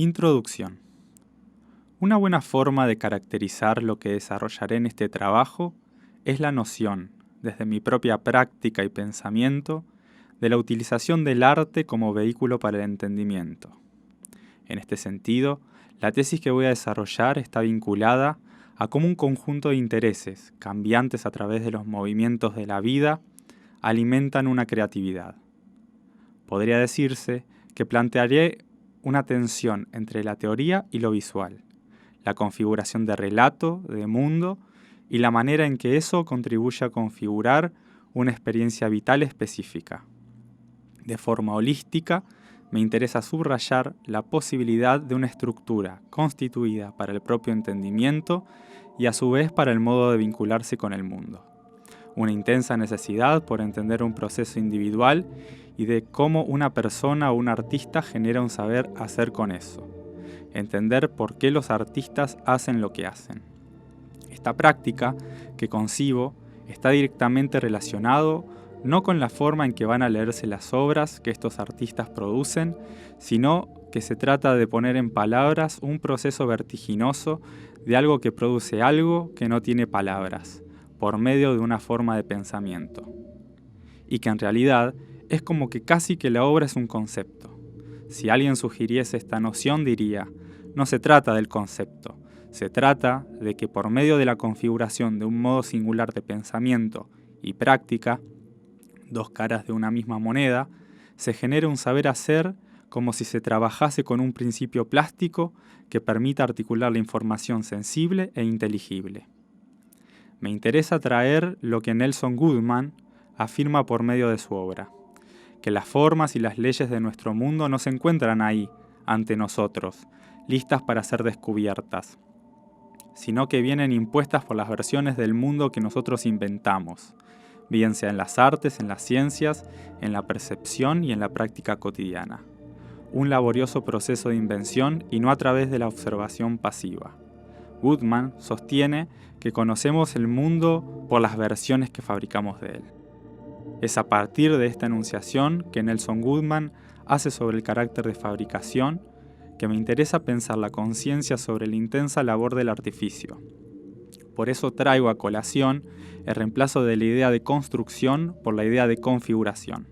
Introducción. Una buena forma de caracterizar lo que desarrollaré en este trabajo es la noción, desde mi propia práctica y pensamiento, de la utilización del arte como vehículo para el entendimiento. En este sentido, la tesis que voy a desarrollar está vinculada a cómo un conjunto de intereses, cambiantes a través de los movimientos de la vida, alimentan una creatividad. Podría decirse que plantearé una tensión entre la teoría y lo visual, la configuración de relato, de mundo, y la manera en que eso contribuye a configurar una experiencia vital específica. De forma holística, me interesa subrayar la posibilidad de una estructura constituida para el propio entendimiento y a su vez para el modo de vincularse con el mundo. Una intensa necesidad por entender un proceso individual y de cómo una persona o un artista genera un saber hacer con eso. Entender por qué los artistas hacen lo que hacen. Esta práctica que concibo está directamente relacionado no con la forma en que van a leerse las obras que estos artistas producen, sino que se trata de poner en palabras un proceso vertiginoso de algo que produce algo que no tiene palabras, por medio de una forma de pensamiento. Y que en realidad es como que casi que la obra es un concepto. Si alguien sugiriese esta noción diría, no se trata del concepto, se trata de que por medio de la configuración de un modo singular de pensamiento y práctica, dos caras de una misma moneda, se genera un saber hacer como si se trabajase con un principio plástico que permita articular la información sensible e inteligible. Me interesa traer lo que Nelson Goodman afirma por medio de su obra, que las formas y las leyes de nuestro mundo no se encuentran ahí, ante nosotros, listas para ser descubiertas, sino que vienen impuestas por las versiones del mundo que nosotros inventamos, bien sea en las artes, en las ciencias, en la percepción y en la práctica cotidiana. Un laborioso proceso de invención y no a través de la observación pasiva. Goodman sostiene que conocemos el mundo por las versiones que fabricamos de él. Es a partir de esta enunciación que Nelson Goodman hace sobre el carácter de fabricación que me interesa pensar la conciencia sobre la intensa labor del artificio. Por eso traigo a colación el reemplazo de la idea de construcción por la idea de configuración.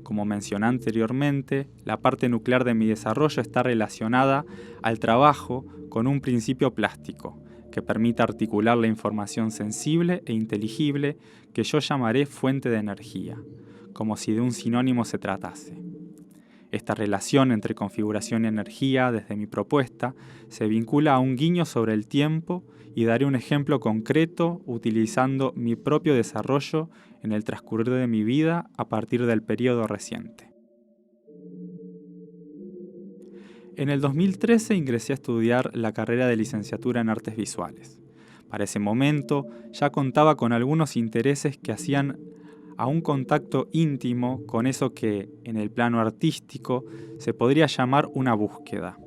Como mencioné anteriormente, la parte nuclear de mi desarrollo está relacionada al trabajo con un principio plástico, que permita articular la información sensible e inteligible que yo llamaré fuente de energía, como si de un sinónimo se tratase. Esta relación entre configuración y energía, desde mi propuesta, se vincula a un guiño sobre el tiempo y daré un ejemplo concreto utilizando mi propio desarrollo en el transcurrir de mi vida a partir del periodo reciente. En el 2013 ingresé a estudiar la carrera de licenciatura en artes visuales. Para ese momento ya contaba con algunos intereses que hacían a un contacto íntimo con eso que, en el plano artístico, se podría llamar una búsqueda.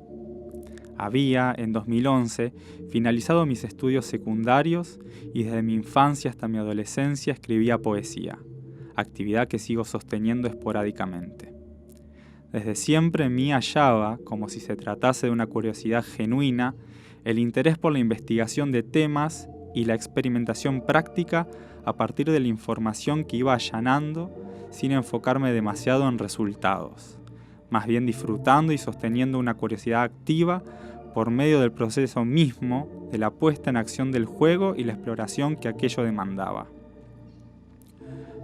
Había, en 2011, finalizado mis estudios secundarios y desde mi infancia hasta mi adolescencia escribía poesía, actividad que sigo sosteniendo esporádicamente. Desde siempre en mí hallaba, como si se tratase de una curiosidad genuina, el interés por la investigación de temas y la experimentación práctica a partir de la información que iba allanando sin enfocarme demasiado en resultados, más bien disfrutando y sosteniendo una curiosidad activa por medio del proceso mismo de la puesta en acción del juego y la exploración que aquello demandaba.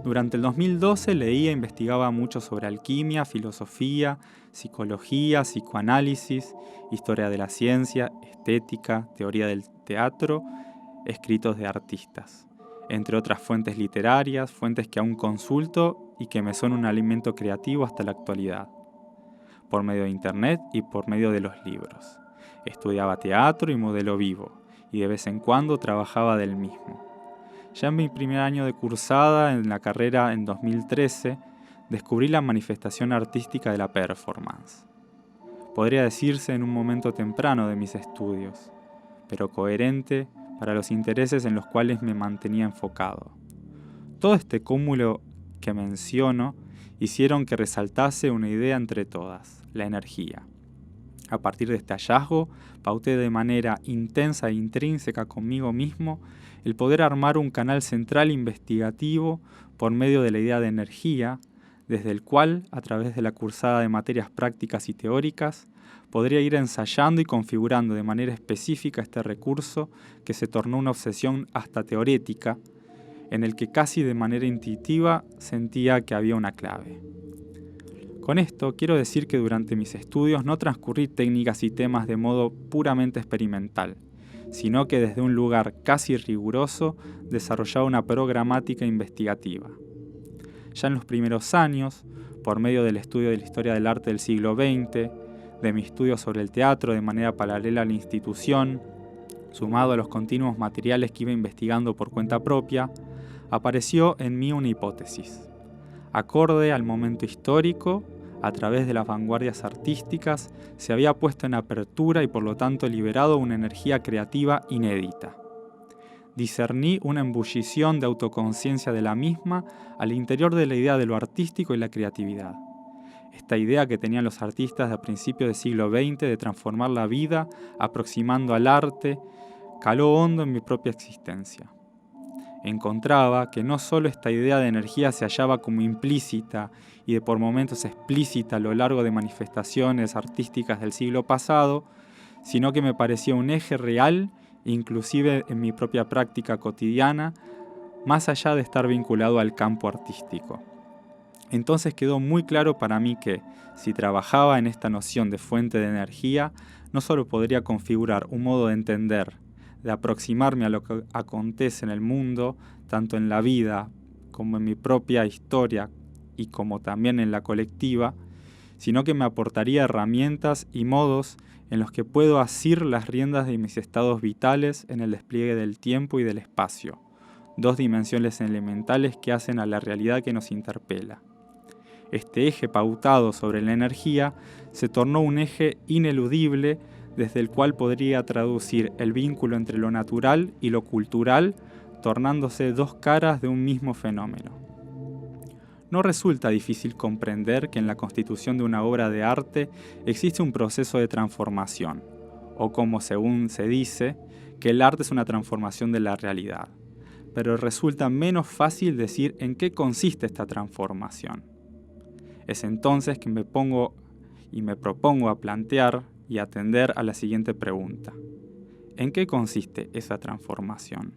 Durante el 2012 leía e investigaba mucho sobre alquimia, filosofía, psicología, psicoanálisis, historia de la ciencia, estética, teoría del teatro, escritos de artistas, entre otras fuentes literarias, fuentes que aún consulto y que me son un alimento creativo hasta la actualidad, por medio de internet y por medio de los libros. Estudiaba teatro y modelo vivo, y de vez en cuando trabajaba del mismo. Ya en mi primer año de cursada en la carrera en 2013, descubrí la manifestación artística de la performance. Podría decirse en un momento temprano de mis estudios, pero coherente para los intereses en los cuales me mantenía enfocado. Todo este cúmulo que menciono hicieron que resaltase una idea entre todas, la energía. A partir de este hallazgo, pauté de manera intensa e intrínseca conmigo mismo el poder armar un canal central investigativo por medio de la idea de energía, desde el cual, a través de la cursada de materias prácticas y teóricas, podría ir ensayando y configurando de manera específica este recurso que se tornó una obsesión hasta teorética, en el que casi de manera intuitiva sentía que había una clave. Con esto quiero decir que durante mis estudios no transcurrí técnicas y temas de modo puramente experimental, sino que desde un lugar casi riguroso desarrollaba una programática investigativa. Ya en los primeros años, por medio del estudio de la historia del arte del siglo XX, de mi estudio sobre el teatro de manera paralela a la institución, sumado a los continuos materiales que iba investigando por cuenta propia, apareció en mí una hipótesis. Acorde al momento histórico, a través de las vanguardias artísticas, se había puesto en apertura y por lo tanto liberado una energía creativa inédita. Discerní una embullición de autoconciencia de la misma al interior de la idea de lo artístico y la creatividad. Esta idea que tenían los artistas de principios del siglo XX de transformar la vida aproximando al arte, caló hondo en mi propia existencia. Encontraba que no solo esta idea de energía se hallaba como implícita y de por momentos explícita a lo largo de manifestaciones artísticas del siglo pasado, sino que me parecía un eje real, inclusive en mi propia práctica cotidiana, más allá de estar vinculado al campo artístico. Entonces quedó muy claro para mí que, si trabajaba en esta noción de fuente de energía, no solo podría configurar un modo de entender, de aproximarme a lo que acontece en el mundo, tanto en la vida como en mi propia historia y como también en la colectiva, sino que me aportaría herramientas y modos en los que puedo asir las riendas de mis estados vitales en el despliegue del tiempo y del espacio, dos dimensiones elementales que hacen a la realidad que nos interpela. Este eje pautado sobre la energía se tornó un eje ineludible desde el cual podría traducir el vínculo entre lo natural y lo cultural, tornándose dos caras de un mismo fenómeno. No resulta difícil comprender que en la constitución de una obra de arte existe un proceso de transformación, o como según se dice, que el arte es una transformación de la realidad. Pero resulta menos fácil decir en qué consiste esta transformación. Es entonces que me propongo a plantear y atender a la siguiente pregunta. ¿En qué consiste esa transformación?